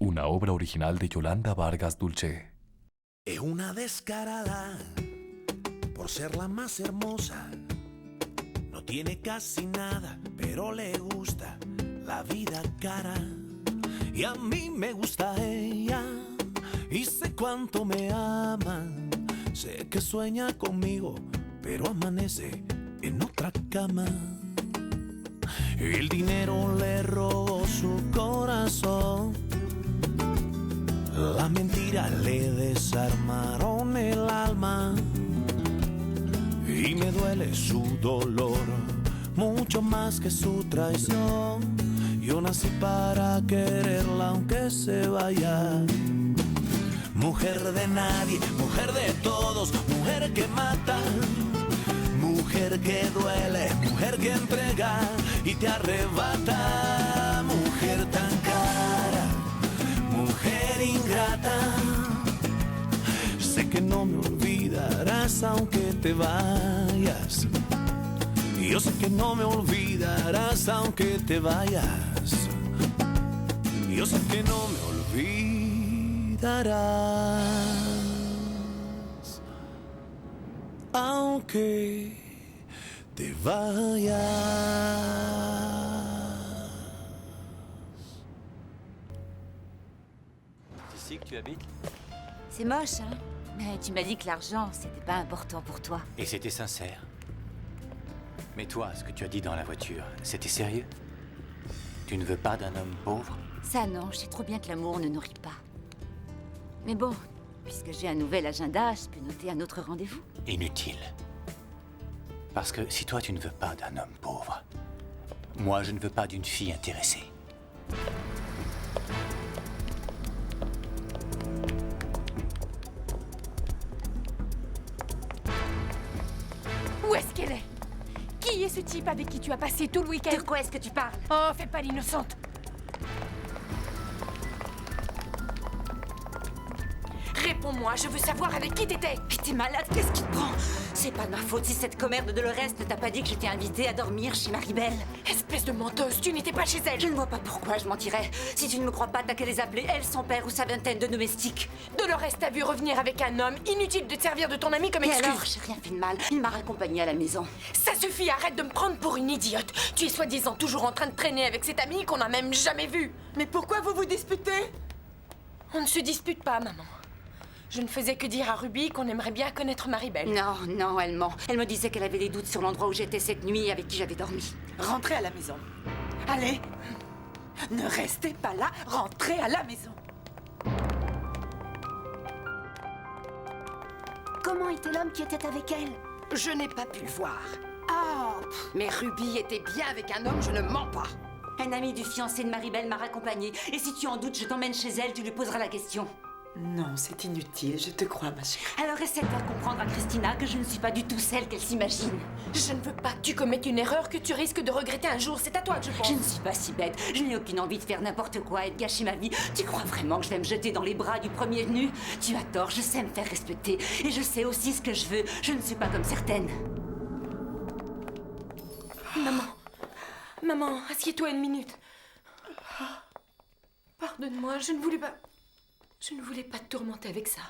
una obra original de Yolanda Vargas Dulce. Es una descarada por ser la más hermosa. No tiene casi nada, pero le gusta la vida cara. Y a mí me gusta ella y sé cuánto me ama. Sé que sueña conmigo, pero amanece en otra cama. El dinero le robó su corazón. La mentira le desarmaron el alma. Y me duele su dolor, mucho más que su traición. Yo nací para quererla aunque se vaya. Mujer de nadie, mujer de todos, mujer que mata. Mujer que duele, mujer que entrega y te arrebata. Mujer tan cara, mujer ingrata. Sé que no me olvidarás aunque te vayas. Yo sé que no me olvidarás aunque te vayas. Yo sé que no me olvidarás aunque te vayas. C'est ici que tu habites? C'est moche, hein? Mais tu m'as dit que l'argent, c'était pas important pour toi. Et c'était sincère. Mais toi, ce que tu as dit dans la voiture, c'était sérieux? Tu ne veux pas d'un homme pauvre? Ça, non, je sais trop bien que l'amour ne nourrit pas. Mais bon, puisque j'ai un nouvel agenda, je peux noter un autre rendez-vous. Inutile. Parce que si toi, tu ne veux pas d'un homme pauvre, moi, je ne veux pas d'une fille intéressée. Où est-ce qu'elle est? Qui est ce type avec qui tu as passé tout le week-end? De quoi est-ce que tu parles? Oh, fais pas l'innocente. Réponds-moi, je veux savoir avec qui t'étais. Mais t'es malade, qu'est-ce qui te prend? C'est pas de ma faute si cette commère de Dolores ne t'a pas dit que j'étais invitée à dormir chez Maribel. Espèce de menteuse, tu n'étais pas chez elle. Je ne vois pas pourquoi je mentirais. Si tu ne me crois pas, t'as qu'à les appeler, elle, son père ou sa vingtaine de domestiques. Dolores t'a vu revenir avec un homme. Inutile de te servir de ton ami comme Et excuse. alors, j'ai rien fait de mal. Il m'a raccompagnée à la maison. Ça suffit, arrête de me prendre pour une idiote. Tu es soi-disant toujours en train de traîner avec cet ami qu'on n'a même jamais vu. Mais pourquoi vous vous disputez? On ne se dispute pas, maman. Je ne faisais que dire à Ruby qu'on aimerait bien connaître Maribel. Non, non, elle ment. Elle me disait qu'elle avait des doutes sur l'endroit où j'étais cette nuit et avec qui j'avais dormi. Rentrez à la maison. Allez. Ne restez pas là, rentrez à la maison. Comment était l'homme qui était avec elle? Je n'ai pas pu le voir. Oh, Mais Ruby était bien avec un homme, je ne mens pas. Un ami du fiancé de Maribel m'a raccompagnée. Et si tu en doutes, je t'emmène chez elle, tu lui poseras la question. Non, c'est inutile, je te crois, ma chérie. Alors essaie de faire comprendre à Christina que je ne suis pas du tout celle qu'elle s'imagine. Je ne veux pas que tu commettes une erreur que tu risques de regretter un jour. C'est à toi que je pense. Je ne suis pas si bête. Je n'ai aucune envie de faire n'importe quoi et de gâcher ma vie. Tu crois vraiment que je vais me jeter dans les bras du premier venu? Tu as tort, je sais me faire respecter. Et je sais aussi ce que je veux. Je ne suis pas comme certaines. Maman, assieds-toi une minute. Pardonne-moi, je ne voulais pas te tourmenter avec ça.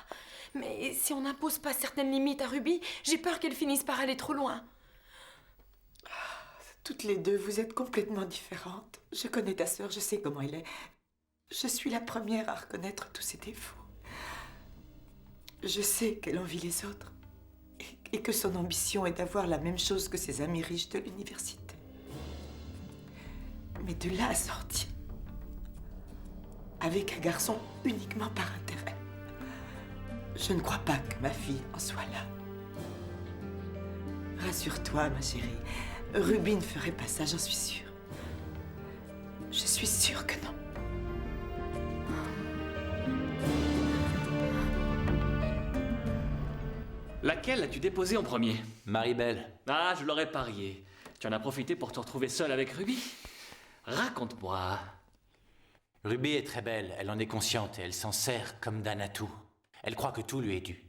Mais si on n'impose pas certaines limites à Ruby, j'ai peur qu'elle finisse par aller trop loin. Toutes les deux, vous êtes complètement différentes. Je connais ta sœur, je sais comment elle est. Je suis la première à reconnaître tous ses défauts. Je sais qu'elle envie les autres et que son ambition est d'avoir la même chose que ses amis riches de l'université. Mais de là à sortir avec un garçon uniquement par intérêt, je ne crois pas que ma fille en soit là. Rassure-toi, ma chérie. Ruby ne ferait pas ça, j'en suis sûre. Je suis sûre que non. Laquelle as-tu déposé en premier? Maribel. Ah, je l'aurais parié. Tu en as profité pour te retrouver seule avec Ruby? Raconte-moi. Ruby est très belle, elle en est consciente et elle s'en sert comme d'un atout. Elle croit que tout lui est dû.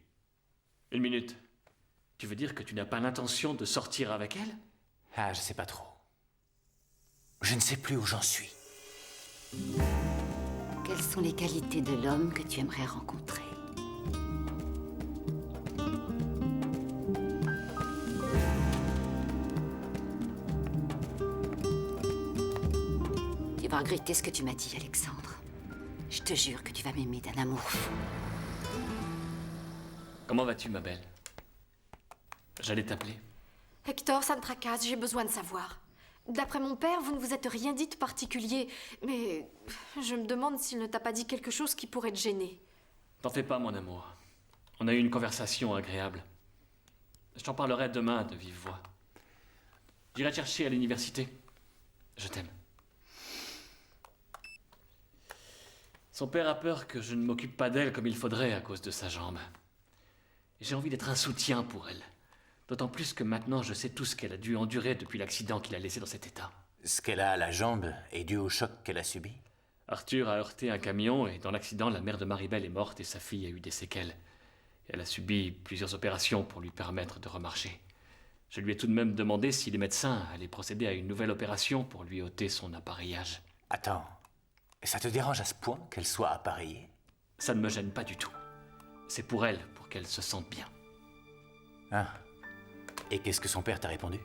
Une minute. Tu veux dire que tu n'as pas l'intention de sortir avec elle? Ah, je sais pas trop. Je ne sais plus où j'en suis. Quelles sont les qualités de l'homme que tu aimerais rencontrer? Tu vas regretter ce que tu m'as dit, Alexandre. Je te jure que tu vas m'aimer d'un amour fou. Comment vas-tu, ma belle? J'allais t'appeler. Hector, ça me tracasse, j'ai besoin de savoir. D'après mon père, vous ne vous êtes rien dit de particulier, mais je me demande s'il ne t'a pas dit quelque chose qui pourrait te gêner. T'en fais pas, mon amour. On a eu une conversation agréable. Je t'en parlerai demain de vive voix. J'irai te chercher à l'université. Je t'aime. Son père a peur que je ne m'occupe pas d'elle comme il faudrait à cause de sa jambe. Et j'ai envie d'être un soutien pour elle. D'autant plus que maintenant je sais tout ce qu'elle a dû endurer depuis l'accident qui l'a laissée dans cet état. Ce qu'elle a à la jambe est dû au choc qu'elle a subi. Arthur a heurté un camion et dans l'accident, la mère de Maribel est morte et sa fille a eu des séquelles. Elle a subi plusieurs opérations pour lui permettre de remarcher. Je lui ai tout de même demandé si les médecins allaient procéder à une nouvelle opération pour lui ôter son appareillage. Attends, ça te dérange à ce point qu'elle soit appareillée? Ça ne me gêne pas du tout. C'est pour elle, pour qu'elle se sente bien. Ah. Et qu'est-ce que son père t'a répondu?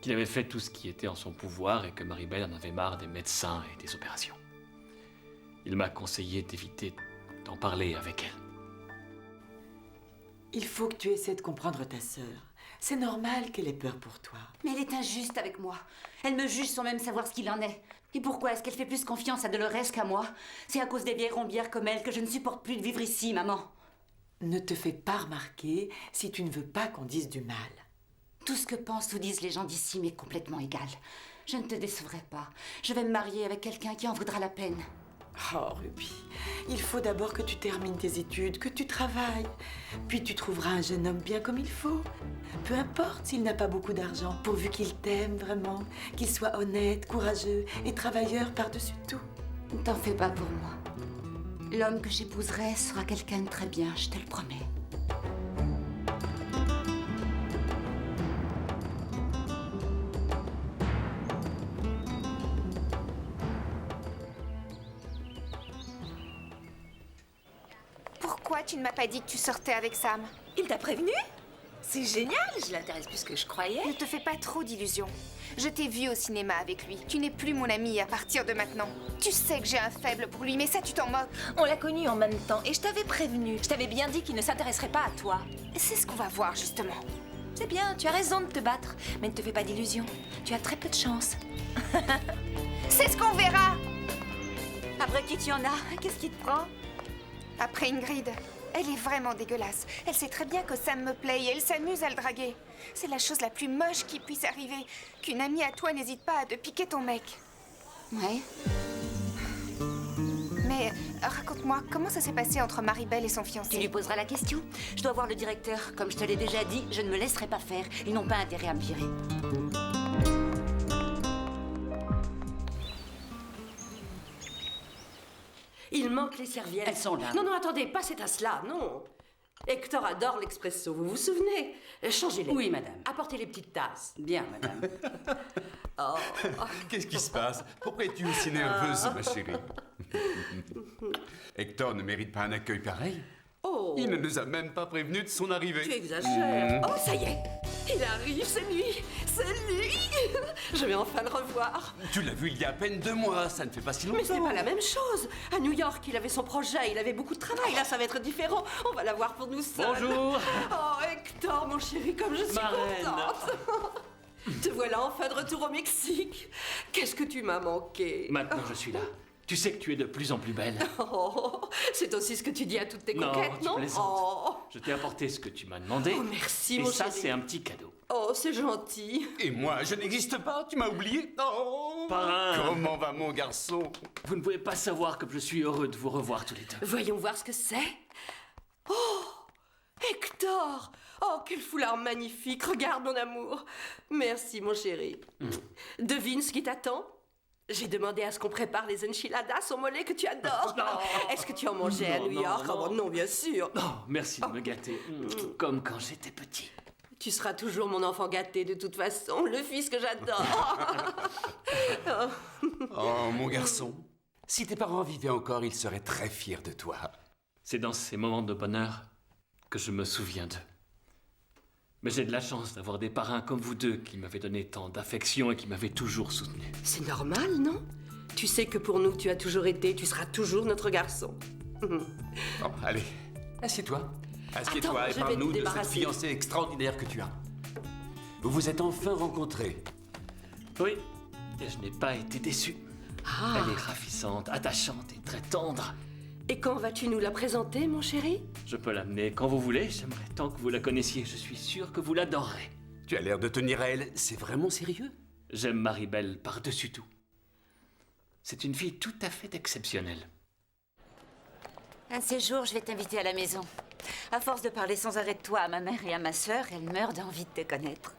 Qu'il avait fait tout ce qui était en son pouvoir et que Maribel en avait marre des médecins et des opérations. Il m'a conseillé d'éviter d'en parler avec elle. Il faut que tu essaies de comprendre ta sœur. C'est normal qu'elle ait peur pour toi. Mais elle est injuste avec moi. Elle me juge sans même savoir ce qu'il en est. Et pourquoi est-ce qu'elle fait plus confiance à Dolores qu'à moi? C'est à cause des vieilles rombières comme elle que je ne supporte plus de vivre ici, maman. Ne te fais pas remarquer si tu ne veux pas qu'on dise du mal. Tout ce que pensent ou disent les gens d'ici m'est complètement égal. Je ne te décevrai pas. Je vais me marier avec quelqu'un qui en vaudra la peine. Oh, Ruby, il faut d'abord que tu termines tes études, que tu travailles. Puis tu trouveras un jeune homme bien comme il faut. Peu importe s'il n'a pas beaucoup d'argent, pourvu qu'il t'aime vraiment, qu'il soit honnête, courageux et travailleur par-dessus tout. Ne t'en fais pas pour moi. L'homme que j'épouserai sera quelqu'un de très bien, je te le promets. Pourquoi tu ne m'as pas dit que tu sortais avec Sam? Il t'a prévenu? C'est génial, je l'intéresse plus que je croyais. Ne te fais pas trop d'illusions. Je t'ai vu au cinéma avec lui. Tu n'es plus mon ami à partir de maintenant. Tu sais que j'ai un faible pour lui, mais ça tu t'en moques. On l'a connu en même temps et je t'avais prévenu. Je t'avais bien dit qu'il ne s'intéresserait pas à toi. C'est ce qu'on va voir justement. C'est bien, tu as raison de te battre, mais ne te fais pas d'illusions. Tu as très peu de chance. C'est ce qu'on verra. Après qui tu en as? Qu'est-ce qui te prend? Après Ingrid. Elle est vraiment dégueulasse. Elle sait très bien que Sam me plaît et elle s'amuse à le draguer. C'est la chose la plus moche qui puisse arriver. Qu'une amie à toi n'hésite pas à te piquer ton mec. Ouais. Mais raconte-moi, comment ça s'est passé entre Maribel et son fiancé? Tu lui poseras la question. Je dois voir le directeur. Comme je te l'ai déjà dit, je ne me laisserai pas faire. Ils n'ont pas intérêt à me virer. Il manque les serviettes. Elles sont là. Non, attendez, pas ces tasses-là, non. Hector adore l'expresso, vous vous souvenez? Changez-les. Oui, madame. Apportez les petites tasses. Bien, madame. Qu'est-ce qui se passe? Pourquoi es-tu aussi nerveuse, ma chérie? Hector ne mérite pas un accueil pareil. Oh. Il ne nous a même pas prévenus de son arrivée. Tu exagères. Oh, ça y est. Il arrive, c'est lui. C'est lui. Je vais enfin le revoir. Tu l'as vu il y a à peine 2 mois, ça ne fait pas si longtemps. Mais c'est pas la même chose. À New York, il avait son projet, il avait beaucoup de travail. Là, ça va être différent. On va l'avoir pour nous seuls. Bonjour. Oh, Hector, mon chéri, comme je suis contente. Te voilà enfin de retour au Mexique. Qu'est-ce que tu m'as manqué. Maintenant, je suis là. Tu sais que tu es de plus en plus belle. Oh, c'est aussi ce que tu dis à toutes tes Non, coquettes, tu non? plaisantes. Oh. Je t'ai apporté ce que tu m'as demandé. Oh, merci, et mon ça, chéri. c'est un petit cadeau. Oh, c'est gentil. Et moi, je n'existe pas, tu m'as oublié? Oh. Parrain. Comment va mon garçon? Vous ne pouvez pas savoir comme je suis heureux de vous revoir tous les deux. Voyons voir ce que c'est. Oh, Hector! Oh, quel foulard magnifique! Regarde, mon amour. Merci, mon chéri. Devine ce qui t'attend? J'ai demandé à ce qu'on prépare les enchiladas au mollet que tu adores. Est-ce que tu en mangeais à New York? Oh, non, bien sûr. Oh, merci de me gâter. Comme quand j'étais petit. Tu seras toujours mon enfant gâté de toute façon, le fils que j'adore. Oh, mon garçon, Si tes parents vivaient encore, ils seraient très fiers de toi. C'est dans ces moments de bonheur que je me souviens d'eux. Mais j'ai de la chance d'avoir des parrains comme vous deux qui m'avaient donné tant d'affection et qui m'avaient toujours soutenu. C'est normal, non? Tu sais que pour nous, tu as toujours été, tu seras toujours notre garçon. Bon, allez, assieds-toi. Assieds-toi Attends, et je vais te parle-nous de cette débarrasser. fiancée extraordinaire que tu as. Vous vous êtes enfin rencontrés. Oui, et je n'ai pas été déçu. Ah. Elle est ravissante, attachante et très tendre. Et quand vas-tu nous la présenter, mon chéri? Je peux l'amener quand vous voulez, j'aimerais tant que vous la connaissiez, je suis sûr que vous l'adorerez. Tu as l'air de tenir à elle, c'est vraiment sérieux? J'aime Maribel par-dessus tout. C'est une fille tout à fait exceptionnelle. Un de ces jours, je vais t'inviter à la maison. À force de parler sans arrêt de toi à ma mère et à ma sœur, elle meurt d'envie de te connaître.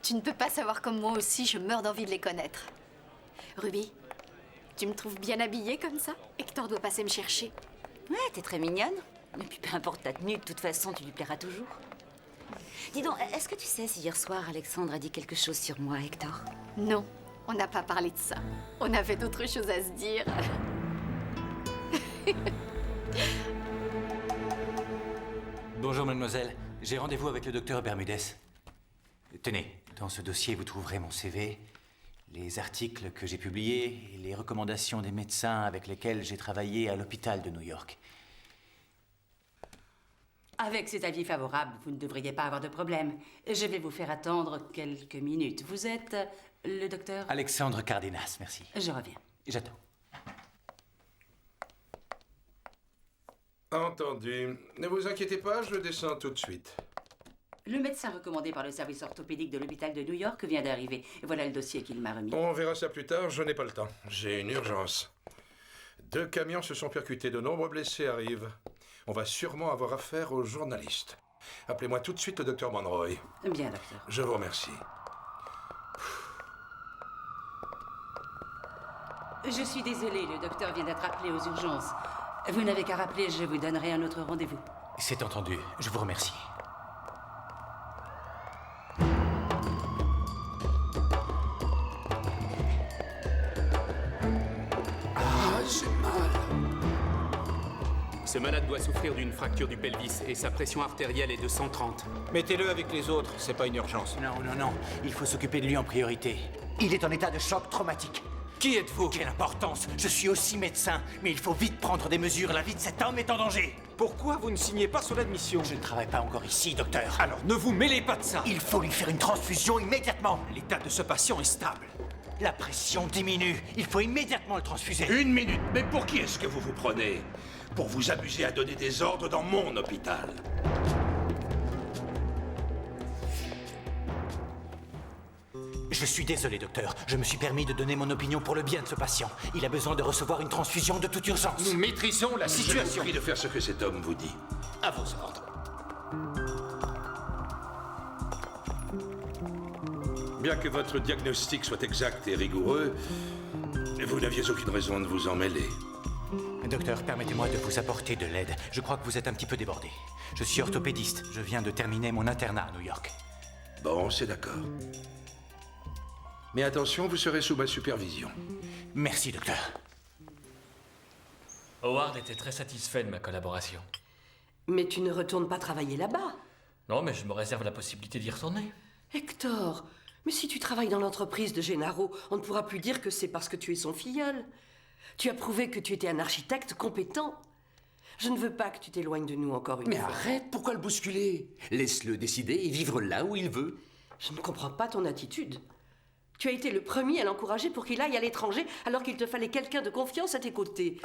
Tu ne peux pas savoir comme moi aussi, je meurs d'envie de les connaître. Ruby, tu me trouves bien habillée comme ça? Hector doit passer me chercher. Ouais, t'es très mignonne. Et puis peu importe ta tenue, de toute façon, tu lui plairas toujours. Dis donc, est-ce que tu sais si hier soir, Alexandre a dit quelque chose sur moi, Hector? Non, on n'a pas parlé de ça. On avait d'autres choses à se dire. Bonjour, mademoiselle. J'ai rendez-vous avec le docteur Bermudez. Tenez, dans ce dossier, vous trouverez mon CV, les articles que j'ai publiés et les recommandations des médecins avec lesquels j'ai travaillé à l'hôpital de New York. Avec cet avis favorable, vous ne devriez pas avoir de problème. Je vais vous faire attendre quelques minutes. Vous êtes le docteur? Alexandre Cardenas, merci. Je reviens. J'attends. Entendu. Ne vous inquiétez pas, je descends tout de suite. Le médecin recommandé par le service orthopédique de l'hôpital de New York vient d'arriver. Voilà le dossier qu'il m'a remis. On verra ça plus tard, je n'ai pas le temps. J'ai une urgence. 2 camions se sont percutés, de nombreux blessés arrivent. On va sûrement avoir affaire aux journalistes. Appelez-moi tout de suite le docteur Monroy. Bien, docteur. Je vous remercie. Je suis désolée, le docteur vient d'être appelé aux urgences. Vous n'avez qu'à rappeler, je vous donnerai un autre rendez-vous. C'est entendu, je vous remercie. Ah, j'ai mal. Ce malade doit souffrir d'une fracture du pelvis et sa pression artérielle est de 130. Mettez-le avec les autres, c'est pas une urgence. Non, il faut s'occuper de lui en priorité. Il est en état de choc traumatique. Qui êtes-vous? Quelle importance? Je suis aussi médecin, mais il faut vite prendre des mesures. La vie de cet homme est en danger. Pourquoi vous ne signez pas son admission? Je ne travaille pas encore ici, docteur. Alors ne vous mêlez pas de ça. Il faut lui faire une transfusion immédiatement. L'état de ce patient est stable. La pression diminue. Il faut immédiatement le transfuser. 1 minute. Mais pour qui est-ce que vous vous prenez? Pour vous amuser à donner des ordres dans mon hôpital. Je suis désolé, docteur. Je me suis permis de donner mon opinion pour le bien de ce patient. Il a besoin de recevoir une transfusion de toute urgence. Nous maîtrisons la situation. Je vous prie de faire ce que cet homme vous dit. À vos ordres. Bien que votre diagnostic soit exact et rigoureux, vous n'aviez aucune raison de vous en mêler. Docteur, permettez-moi de vous apporter de l'aide. Je crois que vous êtes un petit peu débordé. Je suis orthopédiste. Je viens de terminer mon internat à New York. Bon, c'est d'accord. Mais attention, vous serez sous ma supervision. Merci, docteur. Howard était très satisfait de ma collaboration. Mais tu ne retournes pas travailler là-bas. Non, mais je me réserve la possibilité d'y retourner. Hector, mais si tu travailles dans l'entreprise de Gennaro, on ne pourra plus dire que c'est parce que tu es son filleul. Tu as prouvé que tu étais un architecte compétent. Je ne veux pas que tu t'éloignes de nous encore une Mais fois. arrête, pourquoi le bousculer? Laisse-le décider et vivre là où il veut. Je ne comprends pas ton attitude. Tu as été le premier à l'encourager pour qu'il aille à l'étranger alors qu'il te fallait quelqu'un de confiance à tes côtés.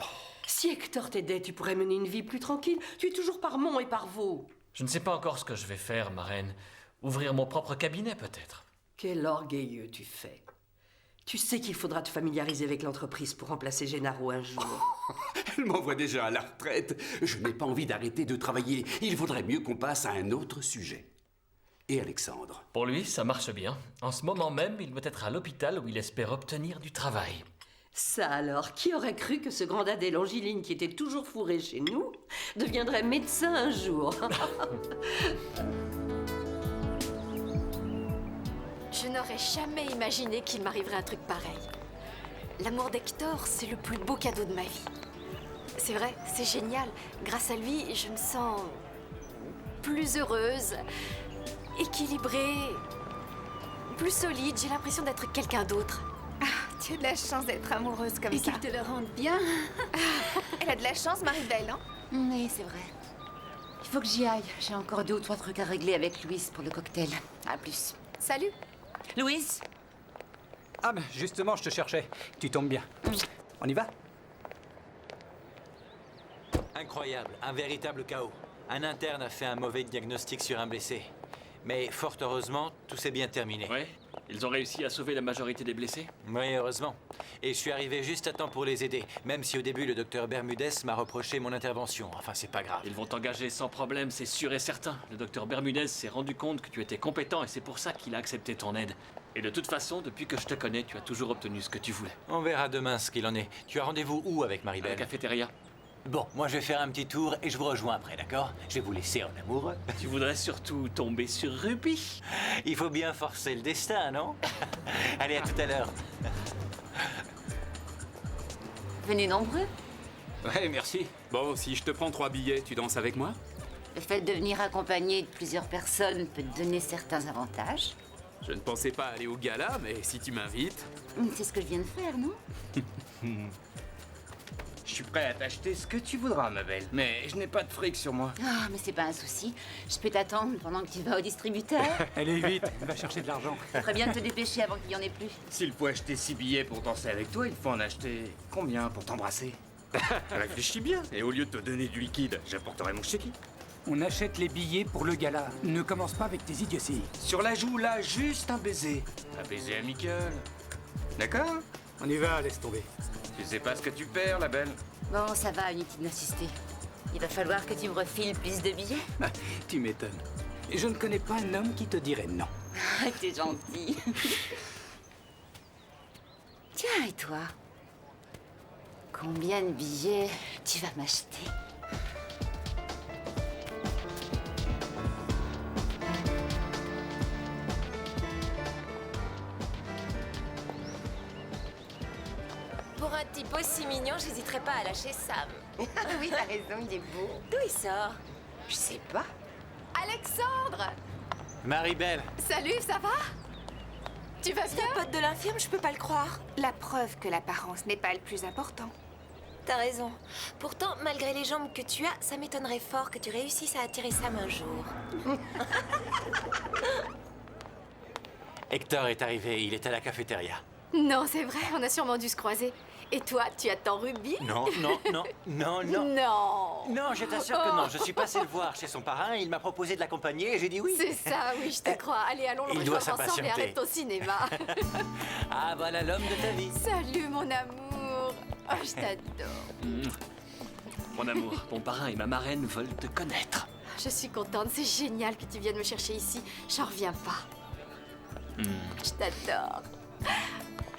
Si Hector t'aidait, tu pourrais mener une vie plus tranquille. Tu es toujours par Mont et par Vaux. Je ne sais pas encore ce que je vais faire, ma reine. Ouvrir mon propre cabinet, peut-être. Quel orgueilleux tu fais. Tu sais qu'il faudra te familiariser avec l'entreprise pour remplacer Gennaro un jour. Elle m'envoie déjà à la retraite. Je n'ai pas envie d'arrêter de travailler. Il vaudrait mieux qu'on passe à un autre sujet. Et Alexandre? Pour lui, ça marche bien. En ce moment même, il doit être à l'hôpital où il espère obtenir du travail. Ça alors, qui aurait cru que ce grand dadais longiligne qui était toujours fourré chez nous deviendrait médecin un jour? Je n'aurais jamais imaginé qu'il m'arriverait un truc pareil. L'amour d'Hector, c'est le plus beau cadeau de ma vie. C'est vrai, c'est génial. Grâce à lui, je me sens plus heureuse, équilibrée, plus solide. J'ai l'impression d'être quelqu'un d'autre. Ah, tu as de la chance d'être amoureuse comme Et ça. qu'il te le rende bien. Elle a de la chance, Maribel, hein? Oui, c'est vrai. Il faut que j'y aille. J'ai encore 2 ou 3 trucs à régler avec Louise pour le cocktail. À plus. Salut. Louise? Ah, ben justement, je te cherchais. Tu tombes bien. On y va? Incroyable, un véritable chaos. Un interne a fait un mauvais diagnostic sur un blessé. Mais fort heureusement, tout s'est bien terminé. Ouais, ils ont réussi à sauver la majorité des blessés? Oui, heureusement. Et je suis arrivé juste à temps pour les aider, même si au début le docteur Bermudez m'a reproché mon intervention. Enfin, c'est pas grave. Ils vont t'engager sans problème, c'est sûr et certain. Le docteur Bermudez s'est rendu compte que tu étais compétent et c'est pour ça qu'il a accepté ton aide. Et de toute façon, depuis que je te connais, tu as toujours obtenu ce que tu voulais. On verra demain ce qu'il en est. Tu as rendez-vous où avec Maribel? À la cafétéria. Bon, moi je vais faire un petit tour et je vous rejoins après, d'accord? Je vais vous laisser en amour. Tu voudrais surtout tomber sur Ruby? Il faut bien forcer le destin, non? Allez, à tout à l'heure. Venez nombreux. Ouais, merci. Bon, si je te prends 3 billets, tu danses avec moi? Le fait de venir accompagné de plusieurs personnes peut te donner certains avantages. Je ne pensais pas aller au gala, mais si tu m'invites... C'est ce que je viens de faire, non? Je suis prêt à t'acheter ce que tu voudras, ma belle. Mais je n'ai pas de fric sur moi. Ah, mais c'est pas un souci. Je peux t'attendre pendant que tu vas au distributeur. Allez vite, va chercher de l'argent. Très bien de te dépêcher avant qu'il y en ait plus. S'il faut acheter 6 billets pour danser avec toi, il faut en acheter combien pour t'embrasser? Réfléchis bien. Et au lieu de te donner du liquide, j'apporterai mon chéquier. On achète les billets pour le gala. Ne commence pas avec tes idioties. Sur la joue, là, juste un baiser. Un baiser amical. D'accord? On y va, laisse tomber. Tu sais pas ce que tu perds, la belle. Bon, ça va, inutile d'insister. Il va falloir que tu me refiles plus de billets. Tu m'étonnes. Je ne connais pas un homme qui te dirait non. T'es gentil. Tiens, et toi? Combien de billets tu vas m'acheter? Pour un type aussi mignon, j'hésiterais pas à lâcher Sam. Oui, t'as raison, il est beau. D'où il sort? Je sais pas. Alexandre! Maribel! Salut, ça va? Tu vas bien? C'est un pote de l'infirme, je peux pas le croire. La preuve que l'apparence n'est pas le plus important. T'as raison. Pourtant, malgré les jambes que tu as, ça m'étonnerait fort que tu réussisses à attirer Sam un jour. Hector est arrivé, il est à la cafétéria. Non, c'est vrai, on a sûrement dû se croiser. Et toi, tu attends Ruby? Non, non, non, non, non. Non. Non, je t'assure que non. Je suis passé le voir chez son parrain, il m'a proposé de l'accompagner et j'ai dit oui. C'est ça, oui, je te crois. Allez, allons le Il doit rejoindre ensemble et s'impatienter. arrête ton cinéma. Ah, voilà l'homme de ta vie. Salut, mon amour. Oh, je t'adore. Mon amour, ton parrain et ma marraine veulent te connaître. Je suis contente, c'est génial que tu viennes me chercher ici. J'en reviens pas. Je t'adore.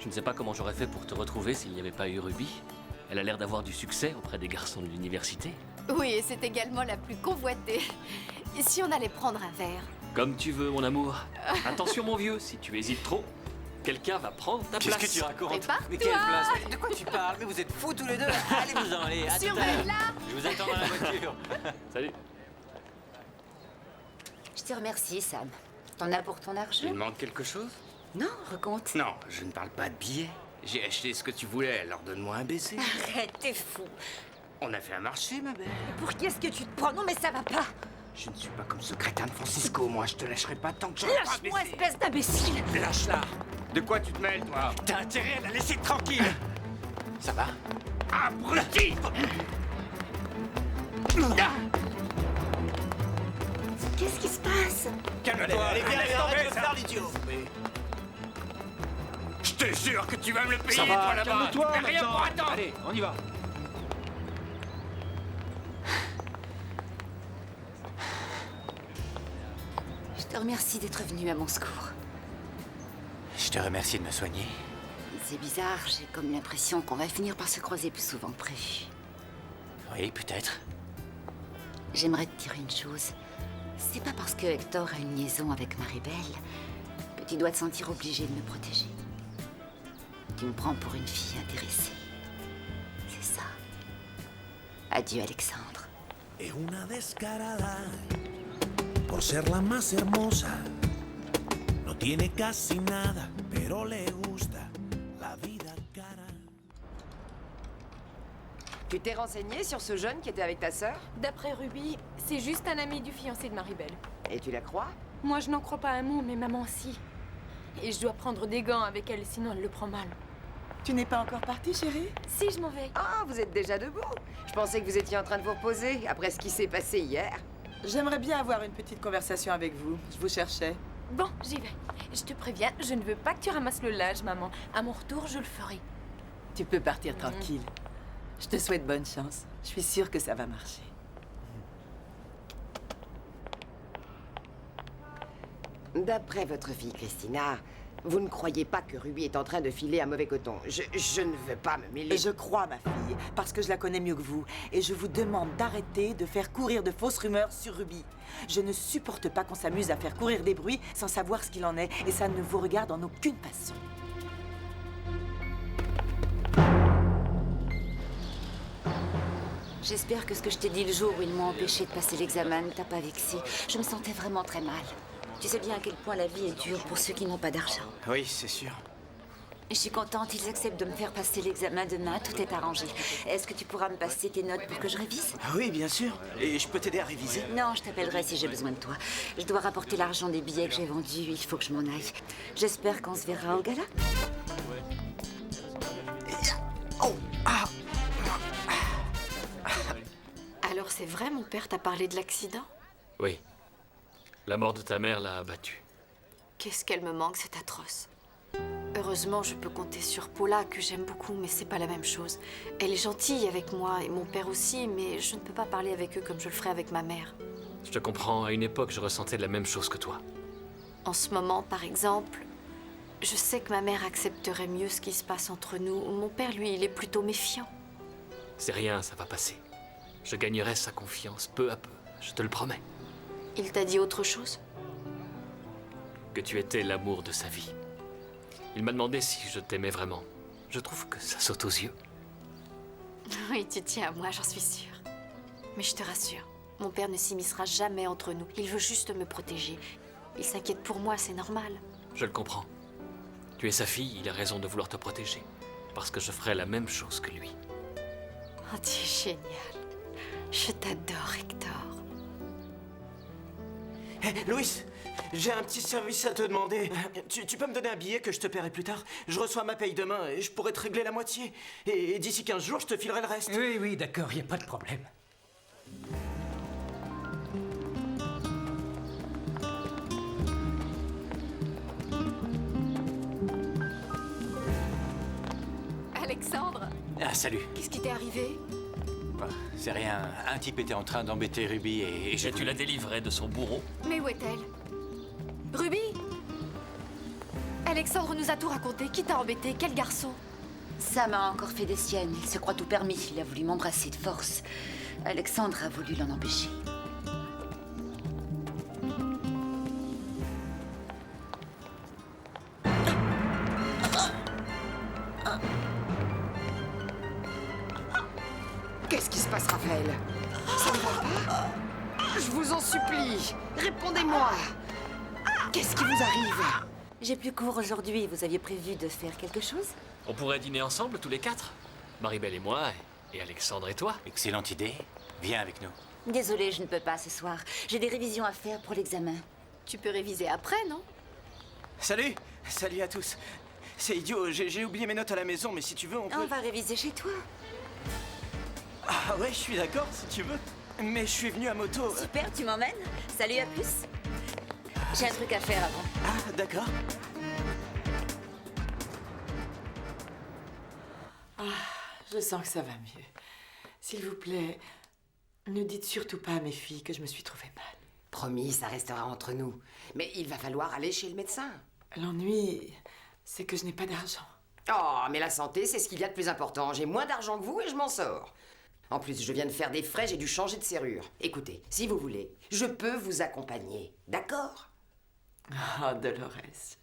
Je ne sais pas comment j'aurais fait pour te retrouver s'il n'y avait pas eu Ruby. Elle a l'air d'avoir du succès auprès des garçons de l'université. Oui, et c'est également la plus convoitée. Et si on allait prendre un verre? Comme tu veux, mon amour. Attention, mon vieux, si tu hésites trop, quelqu'un va prendre ta place. Qu'est-ce que tu racontes? Prépare-toi. Mais quelle place? De quoi tu parles? Mais vous êtes fous tous les deux. Allez-vous-en, allez. À tout à l'heure. Surveille-la. Je vous attends dans la voiture. Salut. Je te remercie, Sam. T'en as pour ton argent? Il manque quelque chose? Non, recompte. Non, je ne parle pas de billets. J'ai acheté ce que tu voulais, alors donne-moi un baiser. Arrête, t'es fou. On a fait un marché, ma belle. Pour qui est-ce que tu te prends? Non, mais ça va pas. Je ne suis pas comme ce crétin de Francisco, moi. Je te lâcherai pas tant que j'aurai pas Lâche-moi, baisé. espèce d'imbécile. Lâche-la. De quoi tu te mêles, toi? T'as intérêt à la laisser tranquille. Ça va? Abruti! Qu'est-ce qui se passe? Calme-toi. Allez, viens, arrête de faire l'idiot. Je te jure que tu vas me le payer, Ça va, toi, là-bas. calme-toi, Mais rien maintenant. pour attendre. Allez, on y va. Je te remercie d'être venu à mon secours. Je te remercie de me soigner. C'est bizarre, j'ai comme l'impression qu'on va finir par se croiser plus souvent que prévu. Oui, peut-être. J'aimerais te dire une chose. C'est pas parce que Hector a une liaison avec Maribel que tu dois te sentir obligé de me protéger. tu me prends pour une fille intéressée. C'est ça. Adieu, Alexandre. Es una descarada por ser la más hermosa. No tiene casi nada, pero le gusta la vida cara. Tu t'es renseigné sur ce jeune qui était avec ta sœur? D'après Ruby, c'est juste un ami du fiancé de Maribel. Et tu la crois? Moi, je n'en crois pas un mot, mais maman si. Et je dois prendre des gants avec elle, sinon elle le prend mal. Tu n'es pas encore partie, chérie? Si, je m'en vais. Ah, vous êtes déjà debout? Je pensais que vous étiez en train de vous reposer, après ce qui s'est passé hier. J'aimerais bien avoir une petite conversation avec vous. Je vous cherchais. Bon, j'y vais. Je te préviens, je ne veux pas que tu ramasses le linge, maman. À mon retour, je le ferai. Tu peux partir tranquille. Je te souhaite bonne chance. Je suis sûre que ça va marcher. D'après votre fille Christina, vous ne croyez pas que Ruby est en train de filer un mauvais coton? Je ne veux pas me mêler. Et je crois, ma fille, parce que je la connais mieux que vous. Et je vous demande d'arrêter de faire courir de fausses rumeurs sur Ruby. Je ne supporte pas qu'on s'amuse à faire courir des bruits sans savoir ce qu'il en est. Et ça ne vous regarde en aucune façon. J'espère que ce que je t'ai dit le jour où ils m'ont empêché de passer l'examen ne t'a pas vexé. Je me sentais vraiment très mal. Tu sais bien à quel point la vie est dure pour ceux qui n'ont pas d'argent. Oui, c'est sûr. Je suis contente, ils acceptent de me faire passer l'examen demain, tout est arrangé. Est-ce que tu pourras me passer tes notes pour que je révise? Oui, bien sûr. Et je peux t'aider à réviser? Non, je t'appellerai si j'ai besoin de toi. Je dois rapporter l'argent des billets que j'ai vendus, il faut que je m'en aille. J'espère qu'on se verra au gala. Oh, Alors c'est vrai, mon père t'a parlé de l'accident? Oui. La mort de ta mère l'a abattue. Qu'est-ce qu'elle me manque, c'est atroce. Heureusement, je peux compter sur Paula, que j'aime beaucoup, mais c'est pas la même chose. Elle est gentille avec moi, et mon père aussi, mais je ne peux pas parler avec eux comme je le ferais avec ma mère. Je te comprends, à une époque, je ressentais la même chose que toi. En ce moment, par exemple, je sais que ma mère accepterait mieux ce qui se passe entre nous. Mon père, lui, il est plutôt méfiant. C'est rien, ça va passer. Je gagnerai sa confiance peu à peu, je te le promets. Il t'a dit autre chose? Que tu étais l'amour de sa vie. Il m'a demandé si je t'aimais vraiment. Je trouve que ça saute aux yeux. Oui, tu tiens à moi, j'en suis sûre. Mais je te rassure, mon père ne s'immiscera jamais entre nous. Il veut juste me protéger. Il s'inquiète pour moi, c'est normal. Je le comprends. Tu es sa fille, il a raison de vouloir te protéger. Parce que je ferai la même chose que lui. Oh, tu es génial. Je t'adore, Hector. Hé, Louis, j'ai un petit service à te demander. Tu peux me donner un billet que je te paierai plus tard? Je reçois ma paye demain et je pourrais te régler la moitié. Et d'ici 15 jours, je te filerai le reste. Oui, d'accord, y a pas de problème. Alexandre, Ah, salut. qu'est-ce qui t'est arrivé? Bah, c'est rien. Un type était en train d'embêter Ruby et Et tu l'as délivrée de son bourreau? Mais où est-elle? Ruby? Alexandre nous a tout raconté. Qui t'a embêté? Quel garçon? Sam a encore fait des siennes. Il se croit tout permis. Il a voulu m'embrasser de force. Alexandre a voulu l'en empêcher. Qu'est-ce qui se passe, Raphaël? Ça ne va pas? Je vous en supplie, répondez-moi. Qu'est-ce qui vous arrive? J'ai plus cours aujourd'hui. Vous aviez prévu de faire quelque chose? On pourrait dîner ensemble, tous les quatre. Maribel et moi, et Alexandre et toi. Excellente idée. Viens avec nous. Désolée, je ne peux pas ce soir. J'ai des révisions à faire pour l'examen. Tu peux réviser après, non? Salut. Salut à tous. C'est idiot, j'ai oublié mes notes à la maison, mais si tu veux, on peut... On va réviser chez toi. Ah ouais, je suis d'accord, si tu veux. Mais je suis venu à moto. Super, tu m'emmènes? Salut, à plus. J'ai un truc à faire avant. Ah, d'accord. Ah, je sens que ça va mieux. S'il vous plaît, ne dites surtout pas à mes filles que je me suis trouvée mal. Promis, ça restera entre nous. Mais il va falloir aller chez le médecin. L'ennui, c'est que je n'ai pas d'argent. Oh, mais la santé, c'est ce qu'il y a de plus important. J'ai moins d'argent que vous et je m'en sors. En plus, je viens de faire des frais, j'ai dû changer de serrure. Écoutez, si vous voulez, je peux vous accompagner, d'accord? Oh, Dolores,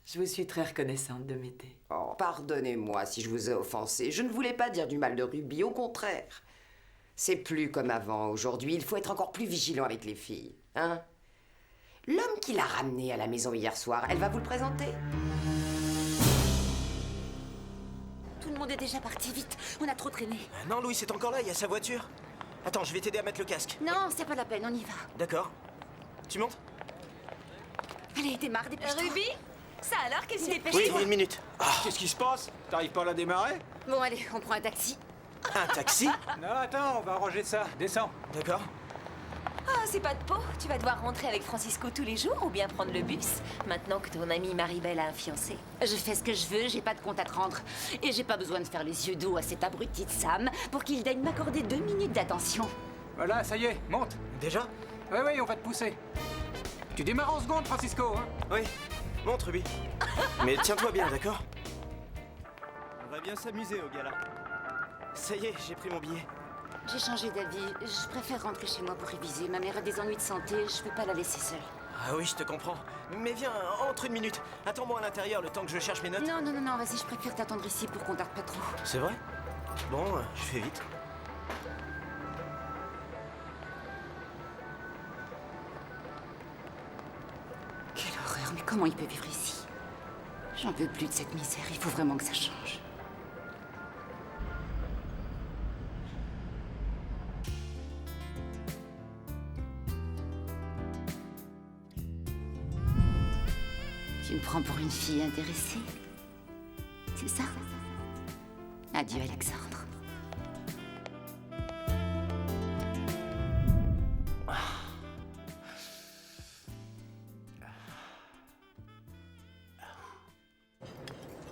je vous suis très reconnaissante de m'aider. Oh, pardonnez-moi si je vous ai offensé. Je ne voulais pas dire du mal de Ruby, au contraire. C'est plus comme avant. Aujourd'hui, il faut être encore plus vigilant avec les filles. Hein? L'homme qui l'a ramené à la maison hier soir, elle va vous le présenter? Tout le monde est déjà parti, vite. On a trop traîné. Non, Louis, c'est encore là, il y a sa voiture. Attends, je vais t'aider à mettre le casque. Non, c'est pas la peine, on y va. D'accord. Tu montes? Allez, démarre, dépêche-toi. Ruby? Ça alors, qu'est-ce que Oui, une minute. Qu'est-ce qui se passe? T'arrives pas à la démarrer? Bon, allez, on prend un taxi. Un taxi? Non, attends, on va arranger ça. Descends. D'accord. Ah, c'est pas de peau. Tu vas devoir rentrer avec Francisco tous les jours ou bien prendre le bus, maintenant que ton amie Maribel a un fiancé. Je fais ce que je veux, j'ai pas de compte à te rendre. Et j'ai pas besoin de faire les yeux doux à cet abruti de Sam pour qu'il daigne m'accorder 2 minutes d'attention. Voilà, ça y est, monte. Déjà? Oui, on va te pousser. Tu démarres en seconde, Francisco, hein? Oui. Monte, Ruby. Mais tiens-toi bien, d'accord? On va bien s'amuser au gala. Ça y est, j'ai pris mon billet. J'ai changé d'avis. Je préfère rentrer chez moi pour réviser. Ma mère a des ennuis de santé, je peux pas la laisser seule. Ah oui, je te comprends. Mais viens, entre une minute. Attends-moi à l'intérieur le temps que je cherche mes notes. Non, vas-y, je préfère t'attendre ici pour qu'on tarde pas trop. C'est vrai? Bon, je fais vite. Quelle horreur, mais comment il peut vivre ici? J'en veux plus de cette misère, il faut vraiment que ça change. Tu me prends pour une fille intéressée? C'est ça? Adieu, Alexandre.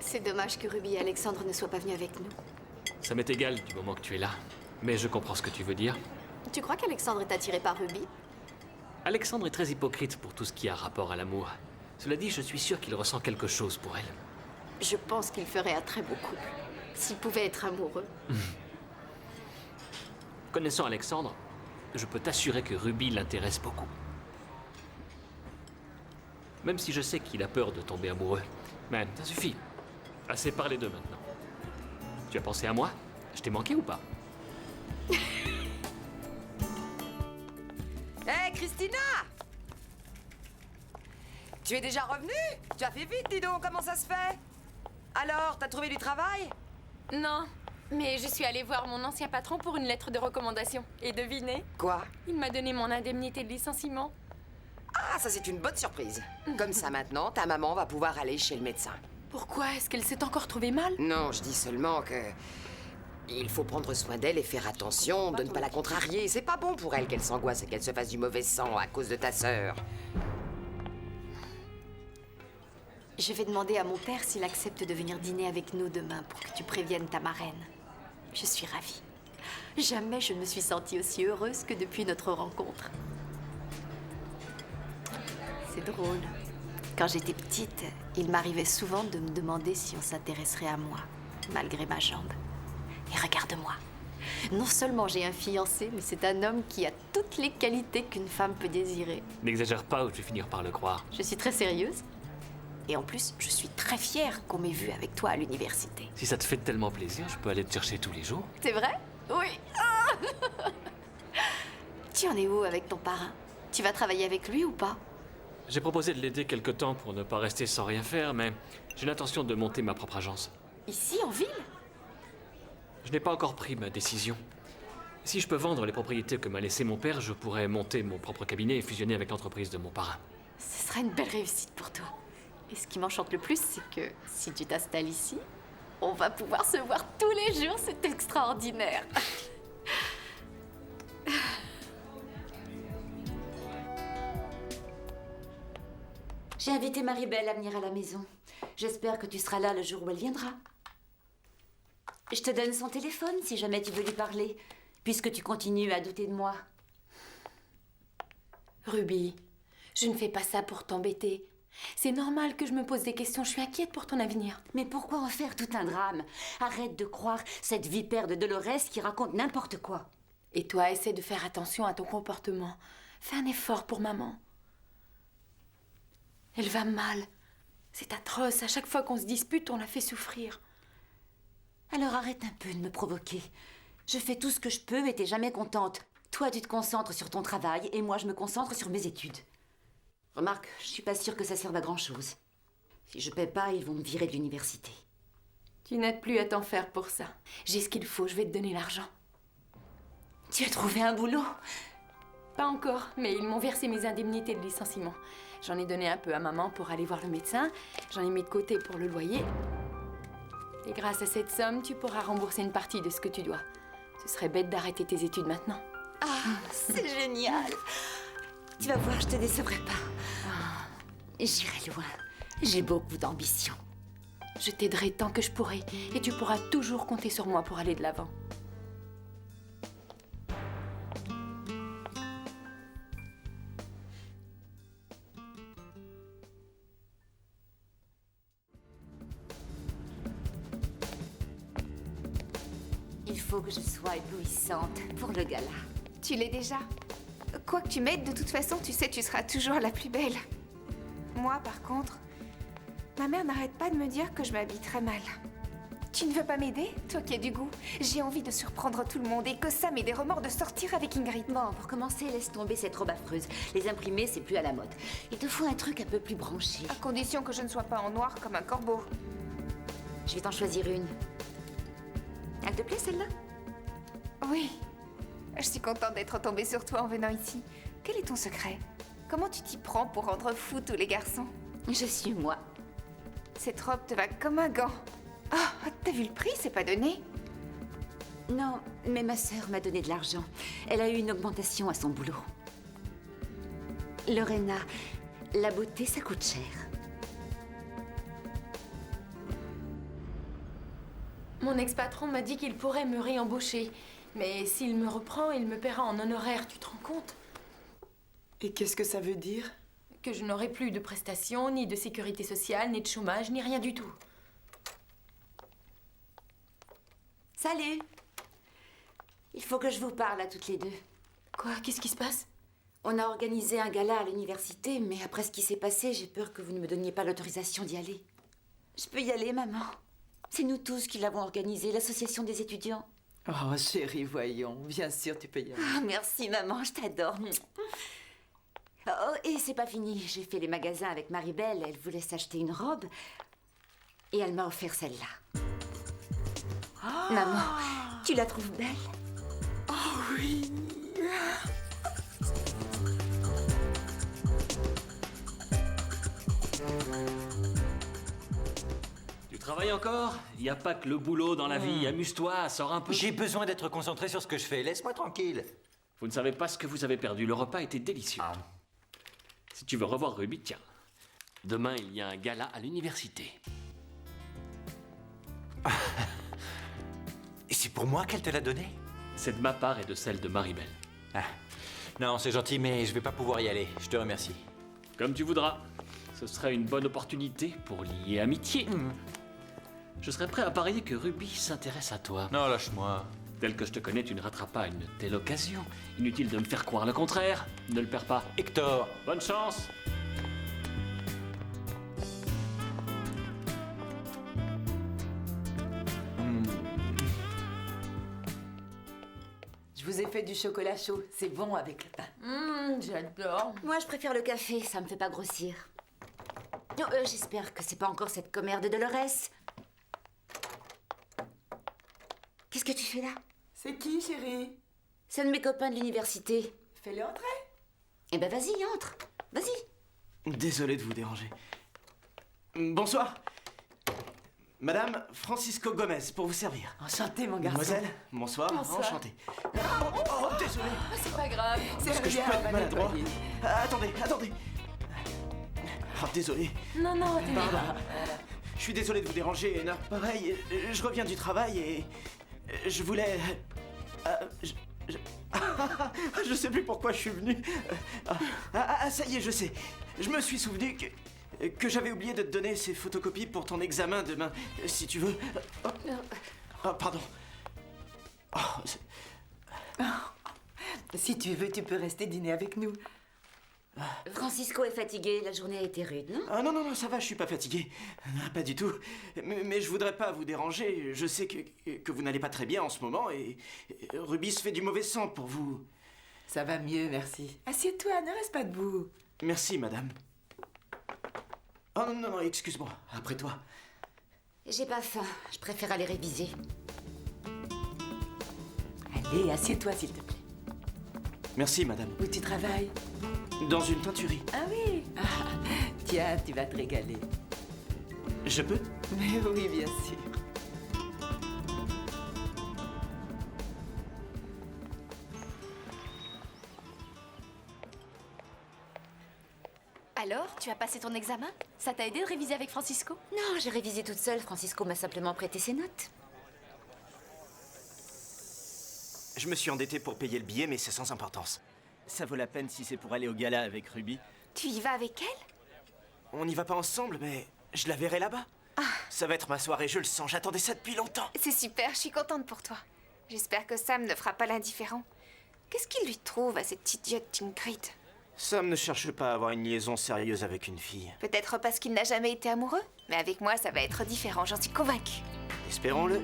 C'est dommage que Ruby et Alexandre ne soient pas venus avec nous. Ça m'est égal du moment que tu es là. Mais je comprends ce que tu veux dire. Tu crois qu'Alexandre est attiré par Ruby? Alexandre est très hypocrite pour tout ce qui a rapport à l'amour. Cela dit, je suis sûr qu'il ressent quelque chose pour elle. Je pense qu'il ferait un très beau couple. S'il pouvait être amoureux. Connaissant Alexandre, je peux t'assurer que Ruby l'intéresse beaucoup. Même si je sais qu'il a peur de tomber amoureux. Mais ça suffit. Assez parlé d'eux maintenant. Tu as pensé à moi? Je t'ai manqué ou pas? Hé, Christina! Tu es déjà revenue? Tu as fait vite, dis donc, comment ça se fait? Alors, t'as trouvé du travail? Non, mais je suis allée voir mon ancien patron pour une lettre de recommandation. Et devinez? Quoi? Il m'a donné mon indemnité de licenciement. Ah, ça c'est une bonne surprise. Comme ça maintenant, ta maman va pouvoir aller chez le médecin. Pourquoi? Est-ce qu'elle s'est encore trouvée mal? Non, je dis seulement que... il faut prendre soin d'elle et faire attention de ne pas la contrarier. C'est pas bon pour elle qu'elle s'angoisse et qu'elle se fasse du mauvais sang à cause de ta sœur. Je vais demander à mon père s'il accepte de venir dîner avec nous demain pour que tu préviennes ta marraine. Je suis ravie. Jamais je ne me suis sentie aussi heureuse que depuis notre rencontre. C'est drôle. Quand j'étais petite, il m'arrivait souvent de me demander si on s'intéresserait à moi, malgré ma jambe. Et regarde-moi. Non seulement j'ai un fiancé, mais c'est un homme qui a toutes les qualités qu'une femme peut désirer. N'exagère pas ou je vais finir par le croire. Je suis très sérieuse. Et en plus, je suis très fière qu'on m'ait vue avec toi à l'université. Si ça te fait tellement plaisir, je peux aller te chercher tous les jours. C'est vrai? Oui. Ah tu en es où avec ton parrain? Tu vas travailler avec lui ou pas? J'ai proposé de l'aider quelque temps pour ne pas rester sans rien faire, mais j'ai l'intention de monter ma propre agence. Ici, en ville? Je n'ai pas encore pris ma décision. Si je peux vendre les propriétés que m'a laissées mon père, je pourrais monter mon propre cabinet et fusionner avec l'entreprise de mon parrain. Ce sera une belle réussite pour toi. Et ce qui m'enchante le plus, c'est que si tu t'installes ici, on va pouvoir se voir tous les jours. C'est extraordinaire. J'ai invité Maribel à venir à la maison. J'espère que tu seras là le jour où elle viendra. Je te donne son téléphone si jamais tu veux lui parler, puisque tu continues à douter de moi. Ruby, je ne fais pas ça pour t'embêter. C'est normal que je me pose des questions, je suis inquiète pour ton avenir. Mais pourquoi en faire tout un drame? Arrête de croire cette vipère de Dolores qui raconte n'importe quoi. Et toi, essaie de faire attention à ton comportement. Fais un effort pour maman. Elle va mal. C'est atroce. À chaque fois qu'on se dispute, on la fait souffrir. Alors arrête un peu de me provoquer. Je fais tout ce que je peux et t'es jamais contente. Toi, tu te concentres sur ton travail et moi, je me concentre sur mes études. Remarque, je suis pas sûre que ça serve à grand-chose. Si je paie pas, ils vont me virer de l'université. Tu n'as plus à t'en faire pour ça. J'ai ce qu'il faut, je vais te donner l'argent. Tu as trouvé un boulot? Pas encore, mais ils m'ont versé mes indemnités de licenciement. J'en ai donné un peu à maman pour aller voir le médecin. J'en ai mis de côté pour le loyer. Et grâce à cette somme, tu pourras rembourser une partie de ce que tu dois. Ce serait bête d'arrêter tes études maintenant. Ah, c'est génial. Tu vas voir, je te décevrai pas. J'irai loin. J'ai beaucoup d'ambition. Je t'aiderai tant que je pourrai. Et tu pourras toujours compter sur moi pour aller de l'avant. Il faut que je sois éblouissante pour le gala. Tu l'es déjà. Quoi que tu mettes, de toute façon, tu sais, tu seras toujours la plus belle. Moi, par contre, ma mère n'arrête pas de me dire que je m'habille très mal. Tu ne veux pas m'aider, toi qui as du goût? J'ai envie de surprendre tout le monde et que ça m'ait des remords de sortir avec Ingrid. Bon, pour commencer, laisse tomber cette robe affreuse. Les imprimés, c'est plus à la mode. Il te faut un truc un peu plus branché. À condition que je ne sois pas en noir comme un corbeau. Je vais t'en choisir une. Elle te plaît, celle-là? Oui. Je suis contente d'être tombée sur toi en venant ici. Quel est ton secret? Comment tu t'y prends pour rendre fou tous les garçons? Je suis moi. Cette robe te va comme un gant. Oh, t'as vu le prix? C'est pas donné? Non, mais ma sœur m'a donné de l'argent. Elle a eu une augmentation à son boulot. Lorena, la beauté, ça coûte cher. Mon ex-patron m'a dit qu'il pourrait me réembaucher. Mais s'il me reprend, il me paiera en honoraire, tu te rends compte? Et qu'est-ce que ça veut dire? Que je n'aurai plus de prestations, ni de sécurité sociale, ni de chômage, ni rien du tout. Salut! Il faut que je vous parle à toutes les deux. Quoi? Qu'est-ce qui se passe? On a organisé un gala à l'université, mais après ce qui s'est passé, j'ai peur que vous ne me donniez pas l'autorisation d'y aller. Je peux y aller, maman? C'est nous tous qui l'avons organisé, l'association des étudiants. Oh, chérie, voyons. Bien sûr, tu peux y aller. Ah, merci, maman, je t'adore. Oh, et c'est pas fini. J'ai fait les magasins avec Marie-Belle. Elle voulait s'acheter une robe. Et elle m'a offert celle-là. Oh. Maman, tu la trouves belle? Oh oui. Tu travailles encore? Il n'y a pas que le boulot dans la vie. Amuse-toi, sors un peu. J'ai besoin d'être concentré sur ce que je fais. Laisse-moi tranquille. Vous ne savez pas ce que vous avez perdu. Le repas était délicieux. Si tu veux revoir Ruby, tiens. Demain, il y a un gala à l'université. Et c'est pour moi qu'elle te l'a donné? C'est de ma part et de celle de Marie-Belle. Ah. Non, c'est gentil, mais je vais pas pouvoir y aller. Je te remercie. Comme tu voudras. Ce serait une bonne opportunité pour lier amitié. Je serais prêt à parier que Ruby s'intéresse à toi. Non, lâche-moi. Tel que je te connais, tu ne rateras pas une telle occasion. Inutile de me faire croire le contraire. Ne le perds pas. Hector. Bonne chance. Je vous ai fait du chocolat chaud. C'est bon avec le pain. J'adore. Moi, je préfère le café. Ça me fait pas grossir. Oh, j'espère que c'est pas encore cette commère de Dolores. Qu'est-ce que tu fais là? C'est qui, chérie? C'est un de mes copains de l'université. Fais-le entrer. Eh ben, vas-y, entre. Vas-y. Désolé de vous déranger. Bonsoir. Madame Francisco Gomez, pour vous servir. Enchanté, mon garçon. Mademoiselle, bonsoir. Bonsoir. Enchanté. Désolé. C'est pas grave. Est-ce que je peux être maladroit? Attendez. Oh, désolé. Non, t'es Pardon. Je suis désolé de vous déranger, Héna. Pareil, je reviens du travail et je voulais... je sais plus pourquoi je suis venu. Ça y est, je sais. Je me suis souvenu que j'avais oublié de te donner ces photocopies pour ton examen demain, si tu veux. Oh, pardon. Si tu veux, tu peux rester dîner avec nous. Francisco est fatigué, la journée a été rude, non? Ah non, ça va, je suis pas fatigué. Non, pas du tout. Mais je voudrais pas vous déranger. Je sais que vous n'allez pas très bien en ce moment et Ruby se fait du mauvais sang pour vous. Ça va mieux, merci. Assieds-toi, ne reste pas debout. Merci, madame. Oh non, excuse-moi. Après toi. J'ai pas faim, je préfère aller réviser. Allez, assieds-toi, s'il te plaît. Merci, madame. Où tu travailles? Dans une teinturerie. Ah oui. Tiens, tu vas te régaler. Je peux? Mais oui, bien sûr. Alors, tu as passé ton examen? Ça t'a aidé de réviser avec Francisco? Non, j'ai révisé toute seule. Francisco m'a simplement prêté ses notes. Je me suis endetté pour payer le billet, mais c'est sans importance. Ça vaut la peine si c'est pour aller au gala avec Ruby. Tu y vas avec elle? On n'y va pas ensemble, mais je la verrai là-bas. Ça va être ma soirée, je le sens. J'attendais ça depuis longtemps. C'est super, je suis contente pour toi. J'espère que Sam ne fera pas l'indifférent. Qu'est-ce qu'il lui trouve à cette idiote Ingrid? Sam ne cherche pas à avoir une liaison sérieuse avec une fille. Peut-être parce qu'il n'a jamais été amoureux? Mais avec moi, ça va être différent, j'en suis convaincue. Espérons-le.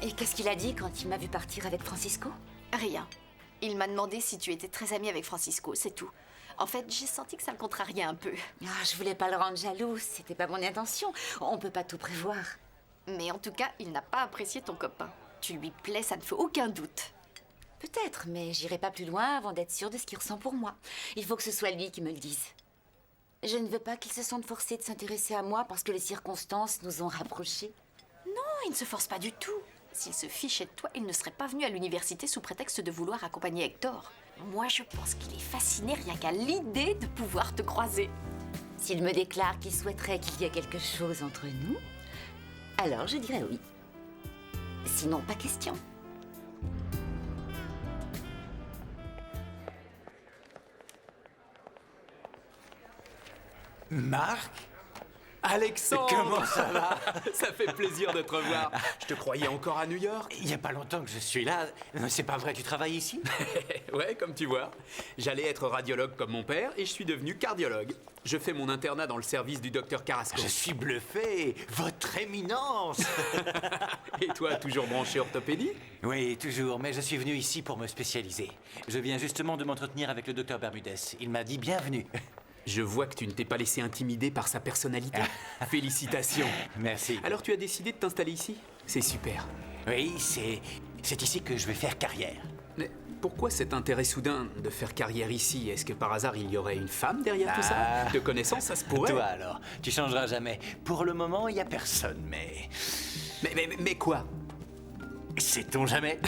Et qu'est-ce qu'il a dit quand il m'a vu partir avec Francisco? Rien. Il m'a demandé si tu étais très amie avec Francisco, c'est tout. En fait, j'ai senti que ça le contrariait un peu. Je voulais pas le rendre jaloux, c'était pas mon intention. On peut pas tout prévoir. Mais en tout cas, il n'a pas apprécié ton copain. Tu lui plais, ça ne fait aucun doute. Peut-être, mais j'irai pas plus loin avant d'être sûre de ce qu'il ressent pour moi. Il faut que ce soit lui qui me le dise. Je ne veux pas qu'il se sente forcé de s'intéresser à moi parce que les circonstances nous ont rapprochés. Non, il ne se force pas du tout. S'il se fichait de toi, il ne serait pas venu à l'université sous prétexte de vouloir accompagner Hector. Moi, je pense qu'il est fasciné rien qu'à l'idée de pouvoir te croiser. S'il me déclare qu'il souhaiterait qu'il y ait quelque chose entre nous, alors je dirais oui. Sinon, pas question. Marc? Alexandre! Comment ça va? Ça fait plaisir de te revoir. Je te croyais encore à New York. Il n'y a pas longtemps que je suis là. C'est pas vrai, tu travailles ici? Ouais, comme tu vois. J'allais être radiologue comme mon père et je suis devenu cardiologue. Je fais mon internat dans le service du docteur Carrasco. Je suis bluffé! Votre éminence! Et toi, toujours branché orthopédie? Oui, toujours, mais je suis venu ici pour me spécialiser. Je viens justement de m'entretenir avec le docteur Bermudez. Il m'a dit bienvenue. Je vois que tu ne t'es pas laissé intimider par sa personnalité. Félicitations. Merci. Alors tu as décidé de t'installer ici? C'est super. Oui, c'est ici que je vais faire carrière. Mais pourquoi cet intérêt soudain de faire carrière ici? Est-ce que par hasard il y aurait une femme derrière tout ça? De connaissance, ça se pourrait. Toi alors, tu changeras jamais. Pour le moment, il n'y a personne, mais... Mais quoi? Sait-on jamais?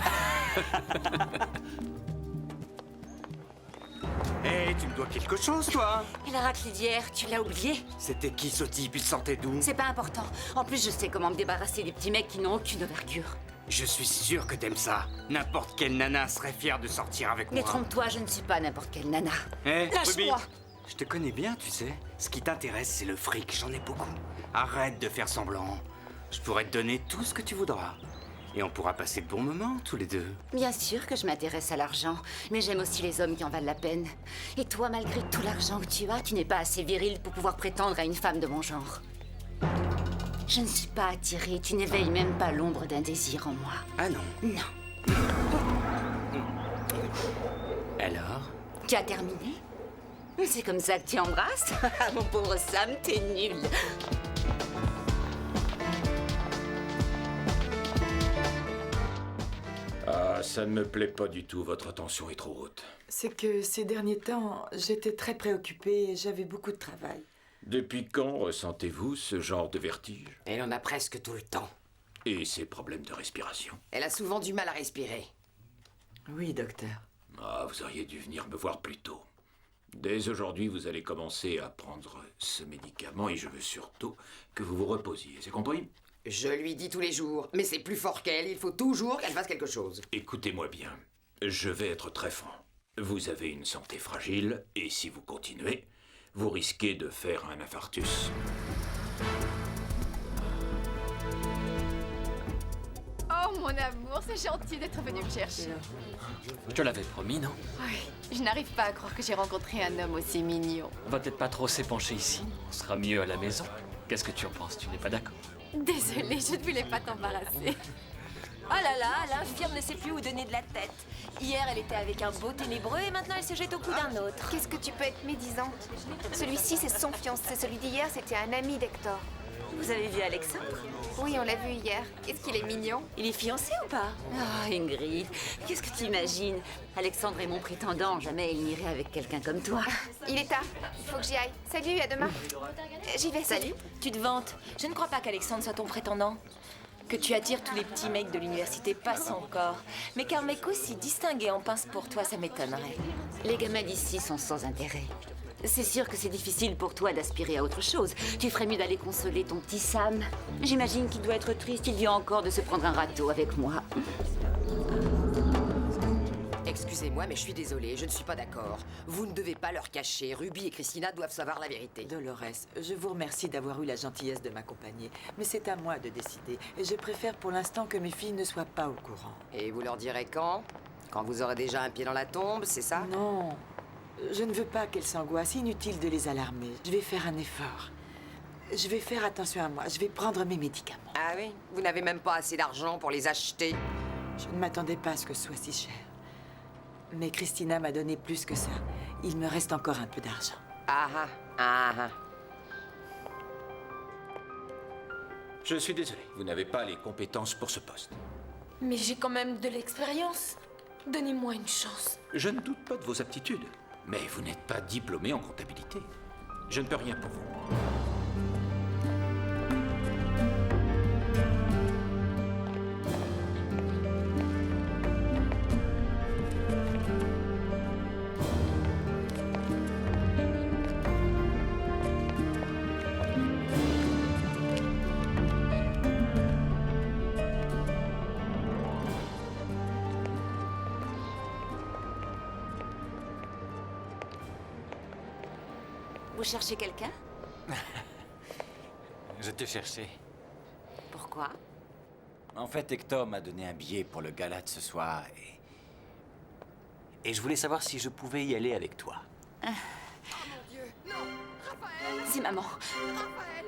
Hé, tu me dois quelque chose, toi? Et la raclée d'hier, tu l'as oublié? C'était qui ce type? Il sortait d'où? C'est pas important. En plus, je sais comment me débarrasser des petits mecs qui n'ont aucune envergure. Je suis sûr que t'aimes ça. N'importe quelle nana serait fière de sortir avec moi. Mais trompe-toi, je ne suis pas n'importe quelle nana. Hé, lâche-moi! Je te connais bien, tu sais. Ce qui t'intéresse, c'est le fric. J'en ai beaucoup. Arrête de faire semblant. Je pourrais te donner tout ce que tu voudras. Et on pourra passer de bons moments, tous les deux. Bien sûr que je m'intéresse à l'argent, mais j'aime aussi les hommes qui en valent la peine. Et toi, malgré tout l'argent que tu as, tu n'es pas assez viril pour pouvoir prétendre à une femme de mon genre. Je ne suis pas attirée, tu n'éveilles même pas l'ombre d'un désir en moi. Ah non? Non. Alors? Tu as terminé? C'est comme ça que tu embrasses? Mon pauvre Sam, t'es nul. Ah, ça ne me plaît pas du tout, votre tension est trop haute. C'est que ces derniers temps, j'étais très préoccupée et j'avais beaucoup de travail. Depuis quand ressentez-vous ce genre de vertige? Elle en a presque tout le temps. Et ces problèmes de respiration? Elle a souvent du mal à respirer. Oui, docteur. Ah, vous auriez dû venir me voir plus tôt. Dès aujourd'hui, vous allez commencer à prendre ce médicament et je veux surtout que vous vous reposiez, c'est compris? Je lui dis tous les jours, mais c'est plus fort qu'elle, il faut toujours qu'elle fasse quelque chose. Écoutez-moi bien, je vais être très franc. Vous avez une santé fragile et si vous continuez, vous risquez de faire un infarctus. Oh mon amour, c'est gentil d'être venu me chercher. Je te l'avais promis, non? Oui, je n'arrive pas à croire que j'ai rencontré un homme aussi mignon. On va peut-être pas trop s'épancher ici. On sera mieux à la maison. Qu'est-ce que tu en penses? Tu n'es pas d'accord? Désolée, je ne voulais pas t'embarrasser. Oh là là, l'infirme ne sait plus où donner de la tête. Hier, elle était avec un beau ténébreux et maintenant elle se jette au cou d'un autre. Qu'est-ce que tu peux être médisante? Celui-ci, c'est son fiancé. Celui d'hier, c'était un ami d'Hector. Vous avez vu Alexandre? Oui, on l'a vu hier. Est-ce qu'il est mignon? Il est fiancé ou pas? Ah, Ingrid, qu'est-ce que tu imagines? Alexandre est mon prétendant. Jamais il n'irait avec quelqu'un comme toi. Il est tard. Il faut que j'y aille. Salut, à demain. J'y vais, salut. Tu te vantes. Je ne crois pas qu'Alexandre soit ton prétendant. Que tu attires tous les petits mecs de l'université passe encore. Mais qu'un mec aussi distingué en pince pour toi, ça m'étonnerait. Les gamins d'ici sont sans intérêt. C'est sûr que c'est difficile pour toi d'aspirer à autre chose. Tu ferais mieux d'aller consoler ton petit Sam. J'imagine qu'il doit être triste. Il vient encore de se prendre un râteau avec moi. Excusez-moi, mais je suis désolée, je ne suis pas d'accord. Vous ne devez pas leur cacher. Ruby et Christina doivent savoir la vérité. Dolores, je vous remercie d'avoir eu la gentillesse de m'accompagner. Mais c'est à moi de décider. Et je préfère pour l'instant que mes filles ne soient pas au courant. Et vous leur direz quand? Quand vous aurez déjà un pied dans la tombe, c'est ça? Non. Je ne veux pas qu'elles s'angoissent. Inutile de les alarmer. Je vais faire un effort. Je vais faire attention à moi. Je vais prendre mes médicaments. Ah oui? Vous n'avez même pas assez d'argent pour les acheter? Je ne m'attendais pas à ce que ce soit si cher. Mais Christina m'a donné plus que ça. Il me reste encore un peu d'argent. Ah ah, ah ah. Je suis désolé, vous n'avez pas les compétences pour ce poste. Mais j'ai quand même de l'expérience. Donnez-moi une chance. Je ne doute pas de vos aptitudes, mais vous n'êtes pas diplômé en comptabilité. Je ne peux rien pour vous. Vous cherchez quelqu'un? Je te cherchais. Pourquoi? En fait, Hector m'a donné un billet pour le gala de ce soir et je voulais savoir si je pouvais y aller avec toi. Oh mon Dieu, non! Raphaël! C'est maman. Raphaël!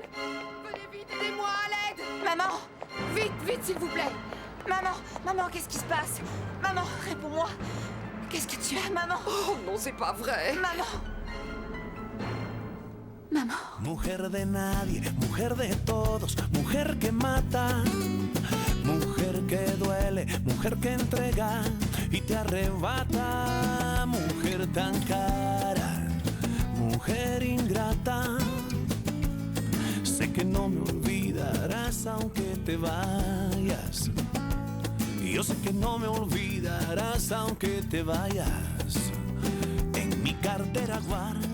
Venez vite, aidez-moi à l'aide! Maman! Vite, vite, s'il vous plaît! Maman, qu'est-ce qui se passe? Maman, réponds-moi! Qu'est-ce que tu as, maman? Oh non, c'est pas vrai! Maman! Mujer de nadie, mujer de todos, mujer que mata, mujer que duele, mujer que entrega y te arrebata, mujer tan cara, mujer ingrata. Sé que no me olvidarás aunque te vayas. Yo sé que no me olvidarás aunque te vayas. En mi cartera guardo